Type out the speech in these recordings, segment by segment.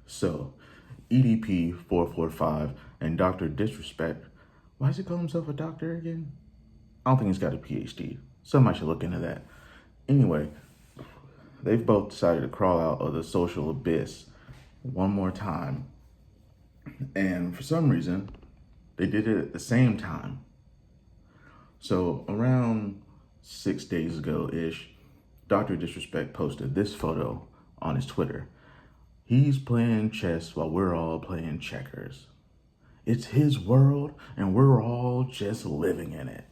So, EDP 445 and Dr. Disrespect. Why does he call himself a doctor again? I don't think he's got a PhD. Somebody should look into that. Anyway, they've both decided to crawl out of the social abyss one more time. And for some reason, they did it at the same time. So around 6 days ago-ish, Dr. Disrespect posted this photo on his Twitter. He's playing chess while we're all playing checkers. It's his world and we're all just living in it.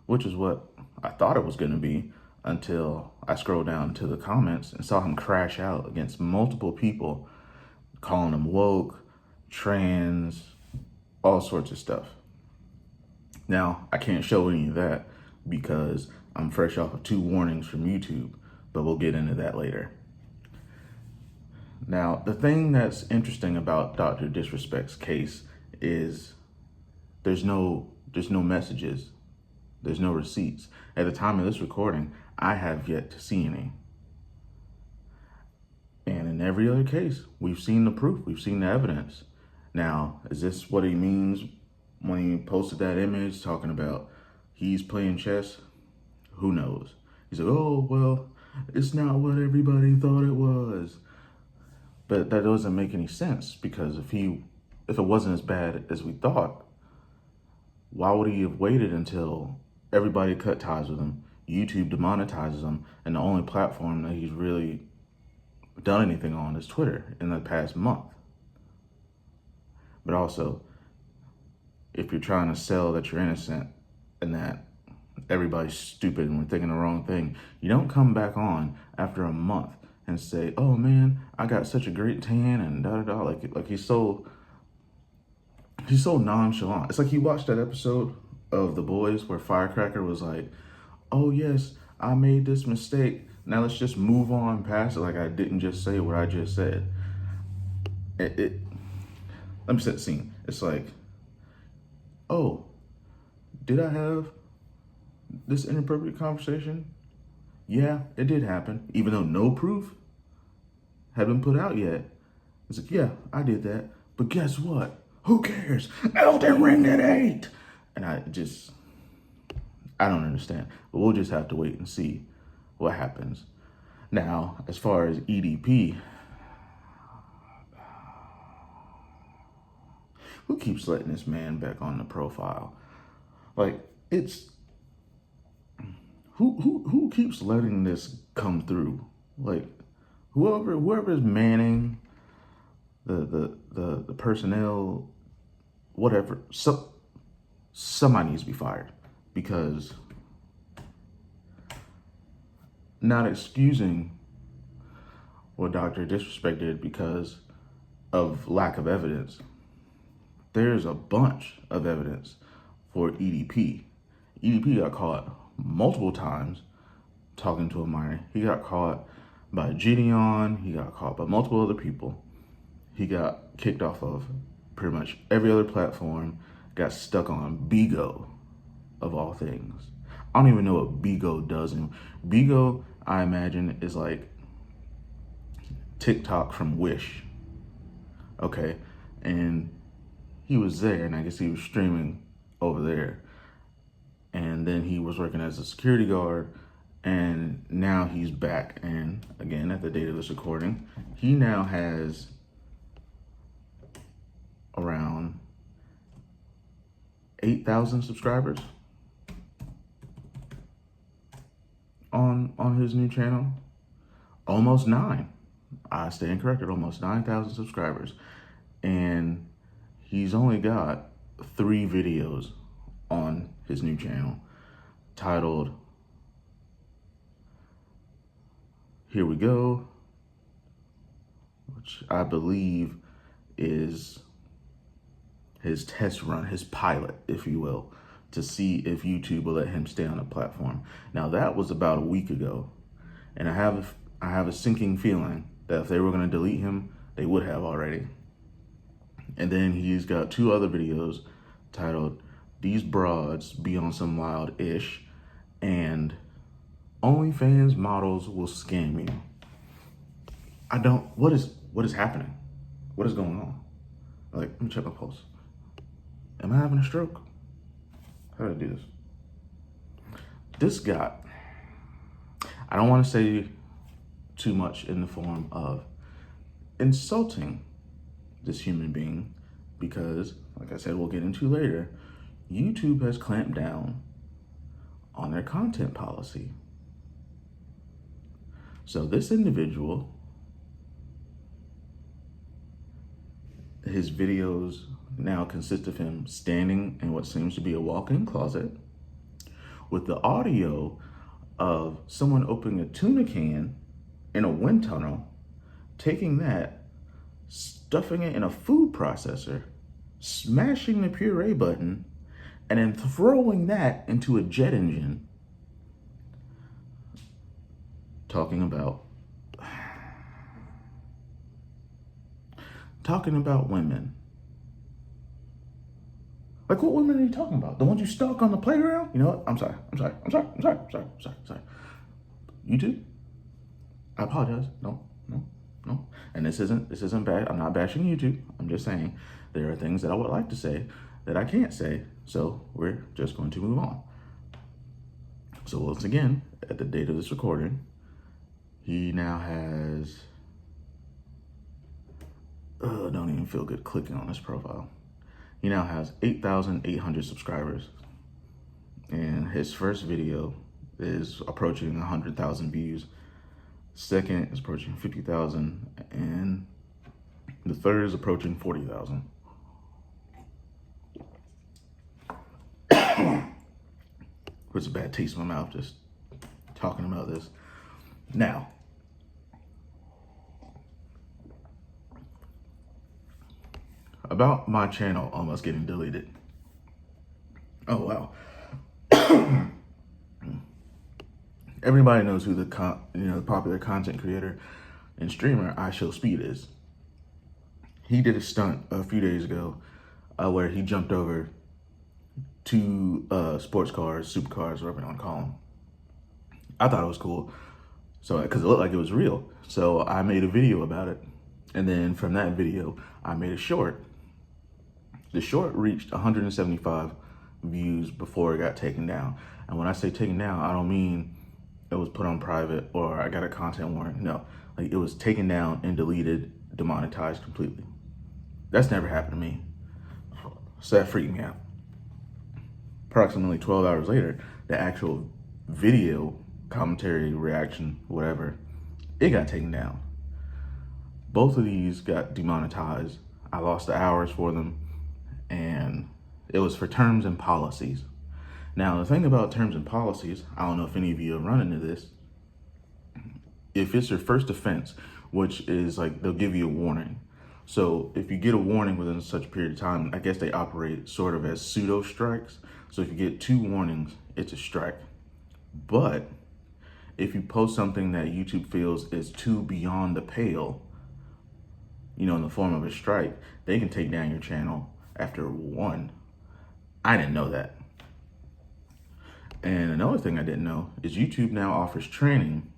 Which is what I thought it was going to be until I scrolled down to the comments and saw him crash out against multiple people, calling them woke, trans, all sorts of stuff. Now, I can't show any of that because I'm fresh off of 2 warnings from YouTube, but we'll get into that later. Now, the thing that's interesting about Dr. Disrespect's case is there's no messages, there's no receipts. At the time of this recording, I have yet to see any. And in every other case, we've seen the proof, we've seen the evidence. Now, is this what he means when he posted that image talking about he's playing chess? Who knows? He's like, oh, well, it's not what everybody thought it was. But that doesn't make any sense, because if it wasn't as bad as we thought, why would he have waited until everybody cut ties with him, YouTube demonetizes him, and the only platform that he's really done anything on is Twitter in the past month? But also, if you're trying to sell that you're innocent and that everybody's stupid and we're thinking the wrong thing, you don't come back on after a month and say, oh man, I got such a great tan and da-da-da. Like he's so nonchalant. It's like he watched that episode of The Boys where Firecracker was like, oh yes, I made this mistake. Now let's just move on past it like I didn't just say what I just said. Let me set the scene. It's like, oh, did I have this inappropriate conversation? Yeah, it did happen, even though no proof had been put out yet. It's like, yeah, I did that. But guess what? Who cares? Elden Ring at 8. And I don't understand. But we'll just have to wait and see what happens. Now, as far as EDP, who keeps letting this man back on the profile? Like, it's who keeps letting this come through? Like, whoever's manning the personnel, whatever, somebody needs to be fired, because not excusing what Dr. Disrespect did because of lack of evidence. There's a bunch of evidence for EDP. EDP got caught multiple times talking to a minor. He got caught by Gideon. He got caught by multiple other people. He got kicked off of pretty much every other platform, got stuck on Bigo, of all things. I don't even know what Bigo does. And Bigo, I imagine, is like TikTok from Wish. Okay, and he was there, and I guess he was streaming over there. And then he was working as a security guard, and now he's back. And again, at the date of this recording, he now has around 8,000 subscribers on his new channel. Almost 9. I stand corrected, almost 9,000 subscribers. And he's only got 3 videos on his new channel titled Here We Go, which I believe is his test run, his pilot, if you will, to see if YouTube will let him stay on the platform. Now that was about a week ago, and I have a sinking feeling that if they were going to delete him, they would have already. And then he's got 2 other videos titled These Broads Be on Some Wild Ish and OnlyFans Models Will Scam You. What what is happening? What is going on? Like, let me check my pulse. Am I having a stroke? How do I do this? This guy, I don't want to say too much in the form of insulting this human being because, like I said, we'll get into later, YouTube has clamped down on their content policy. So this individual, his videos now consist of him standing in what seems to be a walk-in closet with the audio of someone opening a tuna can in a wind tunnel, taking that, stuffing it in a food processor, smashing the puree button, and then throwing that into a jet engine, talking about women. Like, what women are you talking about? The ones you stalk on the playground? You know what? I'm sorry. YouTube? I apologize. No. And this isn't bad. I'm not bashing YouTube. I'm just saying there are things that I would like to say that I can't say. So we're just going to move on. So once again, at the date of this recording, he now has, don't even feel good clicking on his profile. He now has 8,800 subscribers. And his first video is approaching 100,000 views. Second is approaching 50,000. And the third is approaching 40,000. Puts a bad taste in my mouth just talking about this. Now, about my channel almost getting deleted. Oh, wow. Everybody knows who the popular content creator and streamer IShowSpeed is. He did a stunt a few days ago where he jumped over two sports cars, supercars, whatever you want to call them. I thought it was cool, so because it looked like it was real. So I made a video about it, and then from that video, I made a short. The short reached 175 views before it got taken down. And when I say taken down, I don't mean it was put on private or I got a content warning. No, like it was taken down and deleted, demonetized completely. That's never happened to me. So that freaked me out. Approximately 12 hours later, the actual video, commentary, reaction, whatever, it got taken down. Both of these got demonetized. I lost the hours for them, and it was for terms and policies. Now, the thing about terms and policies, I don't know if any of you have run into this. If it's your first offense, which is like they'll give you a warning. So if you get a warning within such a period of time, I guess they operate sort of as pseudo strikes. So if you get 2 warnings, it's a strike. But if you post something that YouTube feels is too beyond the pale, in the form of a strike, they can take down your channel after 1. I didn't know that. And another thing I didn't know is YouTube now offers training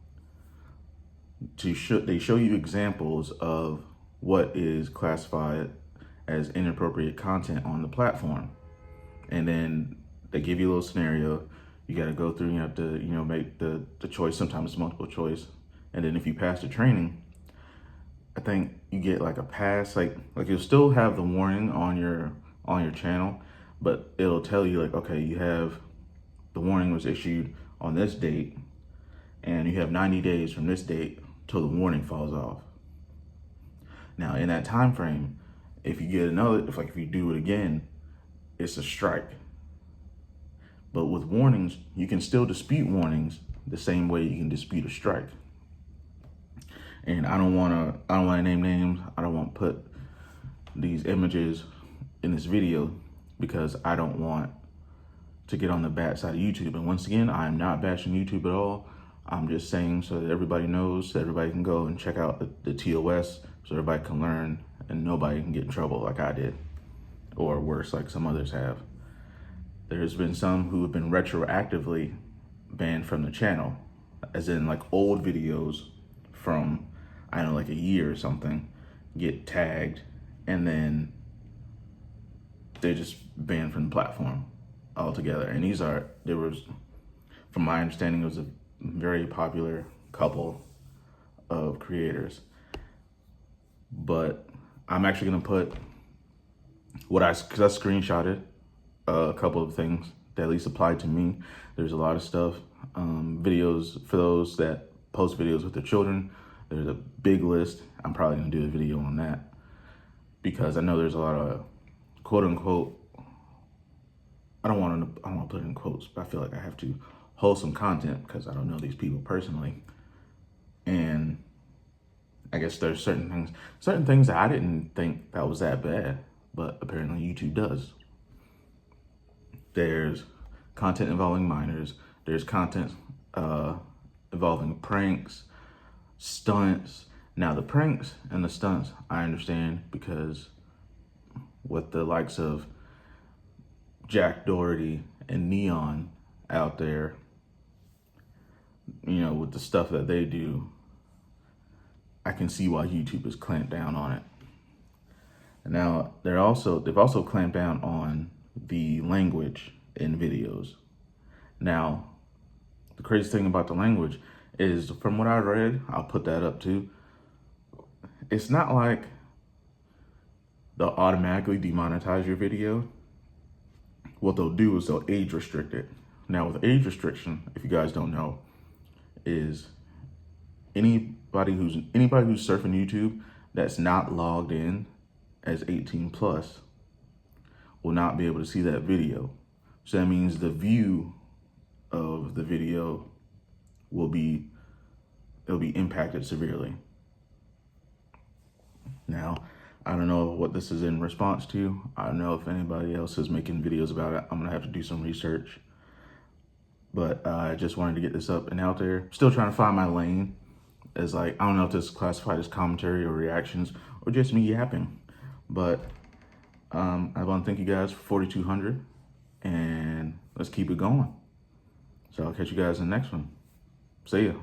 they show you examples of what is classified as inappropriate content on the platform. And then they give you a little scenario. You got to go through, you have to, make the choice. Sometimes it's multiple choice. And then if you pass the training, I think you get like a pass, like you'll still have the warning on your channel, but it'll tell you like, okay, you have the warning was issued on this date and you have 90 days from this date till the warning falls off. Now in that time frame, if you get if you do it again, it's a strike. But with warnings, you can still dispute warnings the same way you can dispute a strike. And I don't want to name names. I don't want to put these images in this video because I don't want to get on the bad side of YouTube. And once again, I'm not bashing YouTube at all. I'm just saying so that everybody knows, so everybody can go and check out the TOS, so everybody can learn and nobody can get in trouble like I did, or worse, like some others have. There's been some who have been retroactively banned from the channel, as in like old videos from, I don't know, like a year or something, get tagged, and then they're just banned from the platform altogether. And there was, from my understanding, it was a very popular couple of creators. But I'm actually gonna put because I screenshotted a couple of things that at least applied to me. There's a lot of stuff, videos for those that post videos with their children. There's a big list. I'm probably gonna do a video on that because I know there's a lot of quote unquote, I don't want to put it in quotes, but I feel like I have to, wholesome content, because I don't know these people personally. And I guess there's certain things that I didn't think that was that bad, but apparently YouTube does. There's content involving minors. There's content involving pranks, stunts. Now the pranks and the stunts, I understand, because with the likes of Jack Doherty and Neon out there, you know, with the stuff that they do, I can see why YouTube has clamped down on it. And now they've also clamped down on the language in videos. Now, the crazy thing about the language is, from what I read, I'll put that up too. It's not like they'll automatically demonetize your video. What they'll do is they'll age restrict it. Now, with age restriction, if you guys don't know, is anybody who's surfing YouTube that's not logged in as 18 plus will not be able to see that video. So that means the view of the video it'll be impacted severely. Now, I don't know what this is in response to. I don't know if anybody else is making videos about it. I'm gonna have to do some research. But I just wanted to get this up and out there. Still trying to find my lane. As I don't know if this is classified as commentary or reactions or just me yapping. But I want to thank you guys for 4,200, and let's keep it going. So I'll catch you guys in the next one. See ya.